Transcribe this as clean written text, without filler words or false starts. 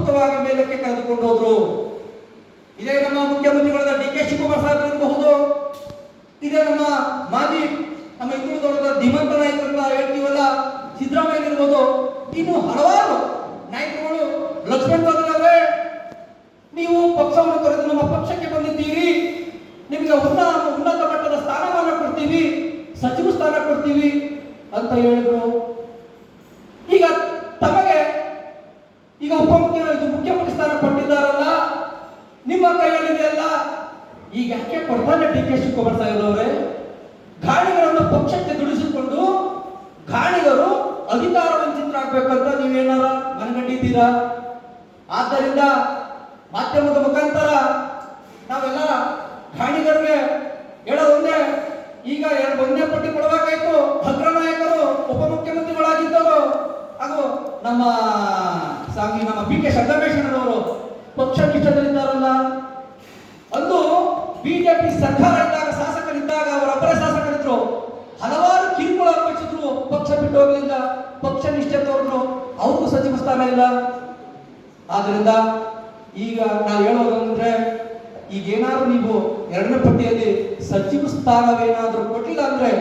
ಅದ್ಭುತವಾಗಿ ಮೇಲಕ್ಕೆ ಕರೆದುಕೊಂಡು ಹೋದ್ರು. ಇದೇ ನಮ್ಮ ಮುಖ್ಯಮಂತ್ರಿಗಳಾದ ಡಿ.ಕೆ. ಶಿವಕುಮಾರ್ ಸಾಹೇಬ್ ಇರಬಹುದು, ಇದೇ ನಮ್ಮ ಹಿಂದುಳಿದ ಧೀಮಂತ ನಾಯಕರನ್ನ ಹೇಳ್ತೀವಲ್ಲ ಸಿದ್ದರಾಮಯ್ಯ ಇರ್ಬೋದು, ಇನ್ನು ಹಲವಾರು ನಾಯಕರುಗಳು ಲಕ್ಷ್ಮಣ್ ಅವರೇ ನೀವು ಪಕ್ಷವನ್ನು ತೊರೆದು ನಮ್ಮ ಪಕ್ಷಕ್ಕೆ ಬಂದಿದ್ದೀರಿ, ನಿಮಗೆ ಉನ್ನತ ಮಟ್ಟದ ಸ್ಥಾನಮಾನ ಕೊಡ್ತೀವಿ, ಸಚಿವ ಸ್ಥಾನ ಕೊಡ್ತೀವಿ ಅಂತ ಹೇಳಿದ್ರು. ಈಗ ತಮಗೆ ಈಗ ಮುಖ್ಯಮಂತ್ರಿ ಸ್ಥಾನ ಕೊಟ್ಟಿದ್ದಾರಲ್ಲ, ನಿಮ್ಮ ಕೈಯಲ್ಲಿದೆಯಲ್ಲ, ಈಗ ಯಾಕೆ ಕೊಡ್ತಾನೆ ಡಿ.ಕೆ. ಶಿವಕುಮಾರ್ ಸಾಹೇಬ್ರವರೇ? ಗಾಣಿಗರನ್ನು ಪಕ್ಷಕ್ಕೆ ದುಡಿಸಿಕೊಂಡು ಗಾಣಿಗರು ಅಧಿಕಾರ ವಂಚಿತರಾಗಬೇಕಂತ ನೀವೇನಾರ ಮನಗಂಡಿದ್ದೀರಾ? ಆದ್ದರಿಂದ ಮಾಧ್ಯಮದ ಮುಖಾಂತರ ನಾವೆಲ್ಲ ಗಾಣಿಗರಿಗೆ ಹೇಳೋದೊಂದೇ, ಈಗ ಒಂದೇ ಪಟ್ಟಿ ಕೊಡಬೇಕಾಯ್ತು. ಅಗ್ರ ನಾಯಕರು ಉಪಮುಖ್ಯಮಂತ್ರಿಗಳಾಗಿದ್ದರು ಹಾಗೂ ನಮ್ಮ ಬಿ.ಕೆ. ಸಂಗಮೇಶ್ವರನವರು ಪಕ್ಷ ನಿಷ್ಠದಲ್ಲಿದ್ದಾರಲ್ಲ. ಅಂದು ಬಿಜೆಪಿ ಸರ್ಕಾರ ಇದ್ದಾಗ, ಶಾಸಕರಿದ್ದಾಗ, ಅವರೊಬ್ಬರೇ ಶಾಸಕರಿದ್ರು, ಹಲವಾರು ಕಿರುಕುಳ ಅನುಭವಿಸಿದ್ರು, ಪಕ್ಷ ಬಿಟ್ಟು ಹೋಗಲಿಲ್ಲ, ಪಕ್ಷ ನಿಷ್ಠೆ ತೋರಿದ್ರು, ಅವ್ರಿಗೂ ಸಚಿವ ಸ್ಥಾನ ಇಲ್ಲ. ಆದ್ರಿಂದ ಈಗ ನಾವು ಹೇಳೋದಂದ್ರೆ, ಈಗೇನಾದ್ರು ನೀವು ಎರಡನೇ ಪಟ್ಟಿಯಲ್ಲಿ ಸಚಿವ ಸ್ಥಾನವೇನಾದ್ರೂ ಕೊಟ್ಟಿಲ್ಲ ಅಂದ್ರೆ